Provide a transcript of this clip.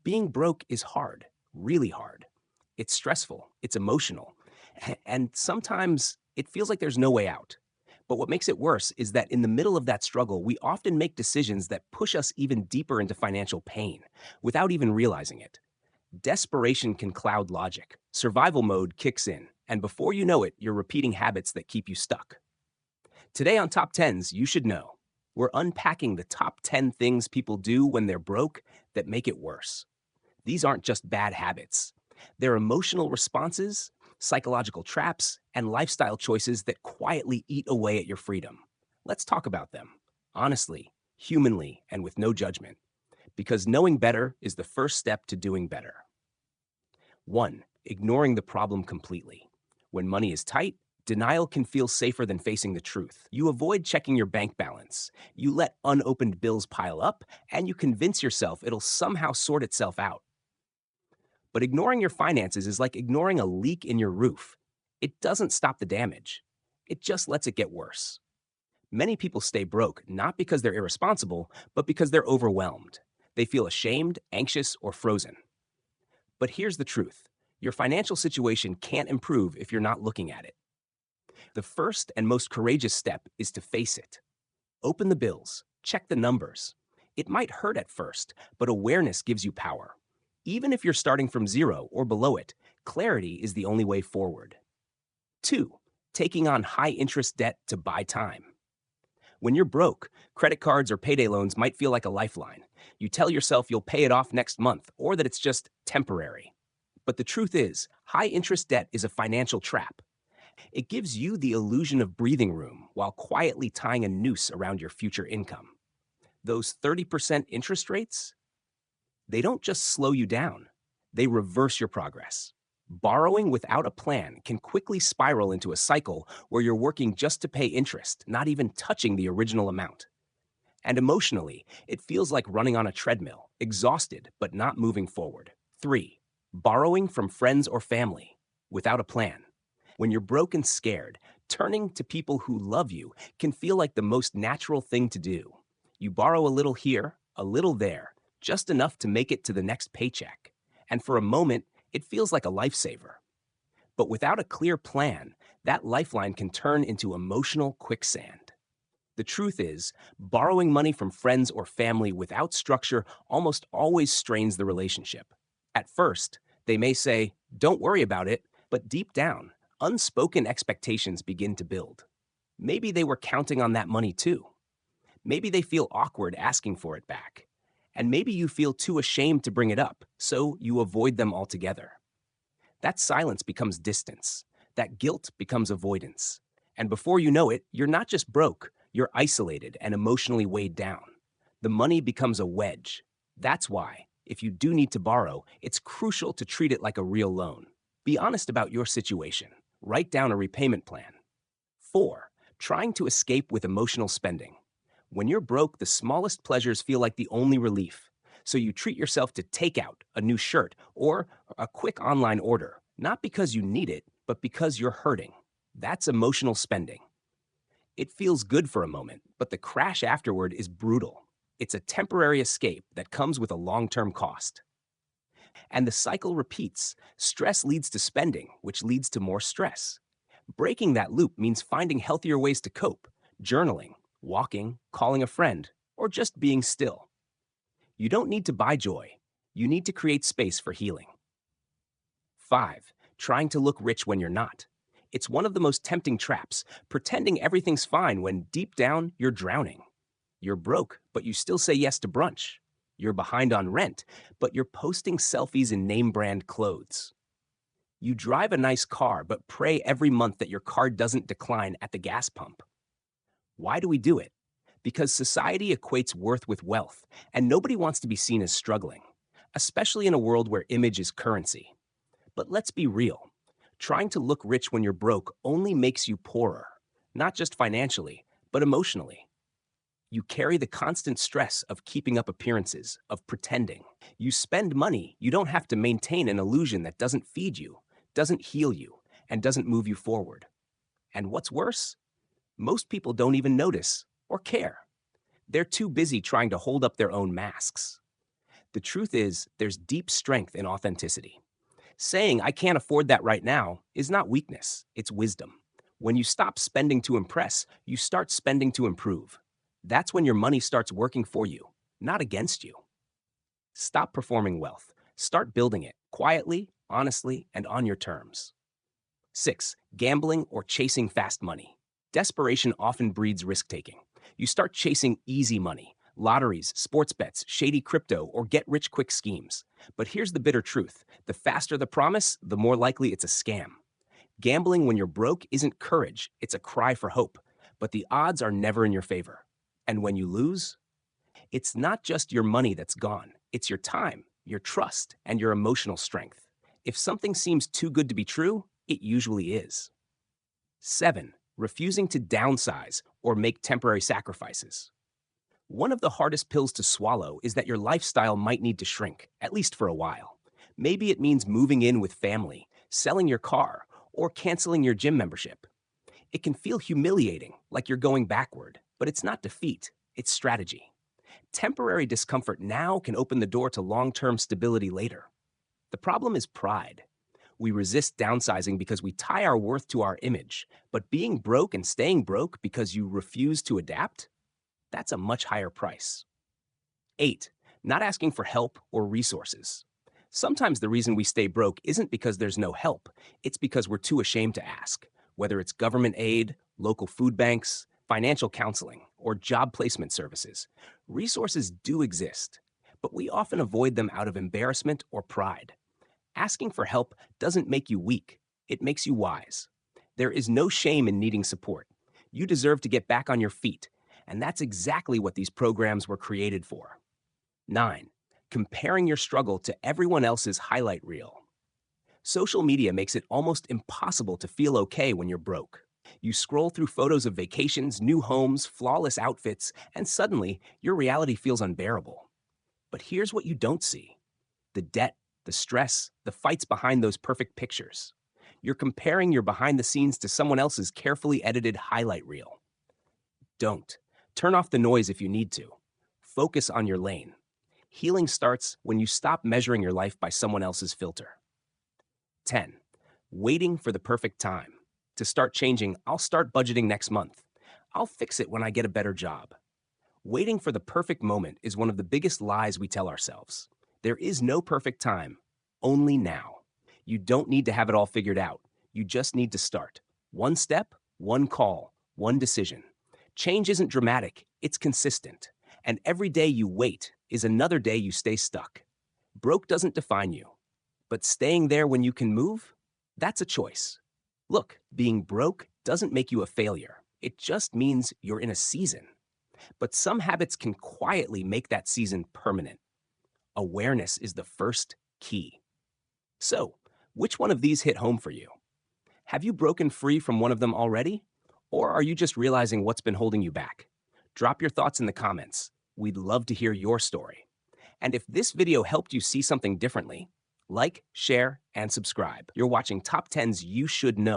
Being broke is hard, really hard. It's stressful, it's emotional, and sometimes it feels like there's no way out. But what makes it worse is that in the middle of that struggle, we often make decisions that push us even deeper into financial pain without even realizing it. Desperation can cloud logic. Survival mode kicks in, and before you know it, you're repeating habits that keep you stuck. Today on Top 10s, you should know. We're unpacking the top 10 things people do when they're broke that make it worse. These aren't just bad habits. They're emotional responses, psychological traps, and lifestyle choices that quietly eat away at your freedom. Let's talk about them, honestly, humanly, and with no judgment, because knowing better is the first step to doing better. 1. Ignoring the problem completely. When money is tight, denial can feel safer than facing the truth. You avoid checking your bank balance, you let unopened bills pile up, and you convince yourself it'll somehow sort itself out. But ignoring your finances is like ignoring a leak in your roof. It doesn't stop the damage, it just lets it get worse. Many people stay broke not because they're irresponsible, but because they're overwhelmed. They feel ashamed, anxious, or frozen. But here's the truth: your financial situation can't improve if you're not looking at it. The first and most courageous step is to face it. Open the bills, check the numbers. It might hurt at first, but awareness gives you power. Even if you're starting from zero or below it, clarity is the only way forward. 2. Taking on high interest debt to buy time. When you're broke, credit cards or payday loans might feel like a lifeline. You tell yourself you'll pay it off next month or that it's just temporary. But the truth is, high interest debt is a financial trap. It gives you the illusion of breathing room while quietly tying a noose around your future income. Those 30% interest rates, they don't just slow you down, they reverse your progress. Borrowing without a plan can quickly spiral into a cycle where you're working just to pay interest, not even touching the original amount. And emotionally, it feels like running on a treadmill, exhausted but not moving forward. 3. Borrowing from friends or family without a plan. When you're broke and scared, turning to people who love you can feel like the most natural thing to do. You borrow a little here, a little there, just enough to make it to the next paycheck. And for a moment, it feels like a lifesaver. But without a clear plan, that lifeline can turn into emotional quicksand. The truth is, borrowing money from friends or family without structure almost always strains the relationship. At first, they may say, "Don't worry about it," but deep down, unspoken expectations begin to build. Maybe they were counting on that money too. Maybe they feel awkward asking for it back. And maybe you feel too ashamed to bring it up, so you avoid them altogether. That silence becomes distance. That guilt becomes avoidance. And before you know it, you're not just broke, you're isolated and emotionally weighed down. The money becomes a wedge. That's why, if you do need to borrow, it's crucial to treat it like a real loan. Be honest about your situation. Write down a repayment plan. 4. Trying to escape with emotional spending. When you're broke, the smallest pleasures feel like the only relief. So you treat yourself to takeout, a new shirt, or a quick online order, not because you need it, but because you're hurting. That's emotional spending. It feels good for a moment, but the crash afterward is brutal. It's a temporary escape that comes with a long-term cost. And the cycle repeats. Stress leads to spending, which leads to more stress. Breaking that loop means finding healthier ways to cope: journaling, walking, calling a friend, or just being still. You don't need to buy joy. You need to create space for healing. 5. Trying to look rich when you're not. It's one of the most tempting traps, pretending everything's fine when deep down you're drowning. You're broke, but you still say yes to brunch. You're behind on rent, but you're posting selfies in name brand clothes. You drive a nice car, but pray every month that your card doesn't decline at the gas pump. Why do we do it? Because society equates worth with wealth, and nobody wants to be seen as struggling, especially in a world where image is currency. But let's be real. Trying to look rich when you're broke only makes you poorer, not just financially, but emotionally. You carry the constant stress of keeping up appearances, of pretending. You spend money you don't have to maintain an illusion that doesn't feed you, doesn't heal you, and doesn't move you forward. And what's worse? Most people don't even notice or care. They're too busy trying to hold up their own masks. The truth is, there's deep strength in authenticity. Saying, I can't afford that right now, is not weakness, it's wisdom. When you stop spending to impress, you start spending to improve. That's when your money starts working for you, not against you. Stop performing wealth. Start building it quietly, honestly, and on your terms. 6. Gambling or chasing fast money. Desperation often breeds risk taking. You start chasing easy money, lotteries, sports bets, shady crypto, or get rich quick schemes. But here's the bitter truth: the faster the promise, the more likely it's a scam. Gambling when you're broke isn't courage, it's a cry for hope. But the odds are never in your favor. And when you lose, it's not just your money that's gone, it's your time, your trust, and your emotional strength. If something seems too good to be true, it usually is. 7. Refusing to downsize or make temporary sacrifices. One of the hardest pills to swallow is that your lifestyle might need to shrink, at least for a while. Maybe it means moving in with family, selling your car, or canceling your gym membership. It can feel humiliating, like you're going backward, but it's not defeat, it's strategy. Temporary discomfort now can open the door to long-term stability later. The problem is pride. We resist downsizing because we tie our worth to our image, but being broke and staying broke because you refuse to adapt, that's a much higher price. 8. Not asking for help or resources. Sometimes the reason we stay broke isn't because there's no help, it's because we're too ashamed to ask, whether it's government aid, local food banks, financial counseling, or job placement services. Resources do exist, but we often avoid them out of embarrassment or pride. Asking for help doesn't make you weak, it makes you wise. There is no shame in needing support. You deserve to get back on your feet, and that's exactly what these programs were created for. 9. Comparing your struggle to everyone else's highlight reel. Social media makes it almost impossible to feel okay when you're broke. You scroll through photos of vacations, new homes, flawless outfits, and suddenly your reality feels unbearable. But here's what you don't see: the debt, the stress, the fights behind those perfect pictures. You're comparing your behind the scenes to someone else's carefully edited highlight reel. Don't. Turn off the noise if you need to. Focus on your lane. Healing starts when you stop measuring your life by someone else's filter. 10. Waiting for the perfect time. To start changing, I'll start budgeting next month. I'll fix it when I get a better job. Waiting for the perfect moment is one of the biggest lies we tell ourselves. There is no perfect time, only now. You don't need to have it all figured out. You just need to start. One step, one call, one decision. Change isn't dramatic, it's consistent. And every day you wait is another day you stay stuck. Broke doesn't define you, but staying there when you can move, that's a choice. Look, being broke doesn't make you a failure. It just means you're in a season. But some habits can quietly make that season permanent. Awareness is the first key. So, which one of these hit home for you? Have you broken free from one of them already? Or are you just realizing what's been holding you back? Drop your thoughts in the comments. We'd love to hear your story. And if this video helped you see something differently, like, share, and subscribe. You're watching Top 10s You Should Know.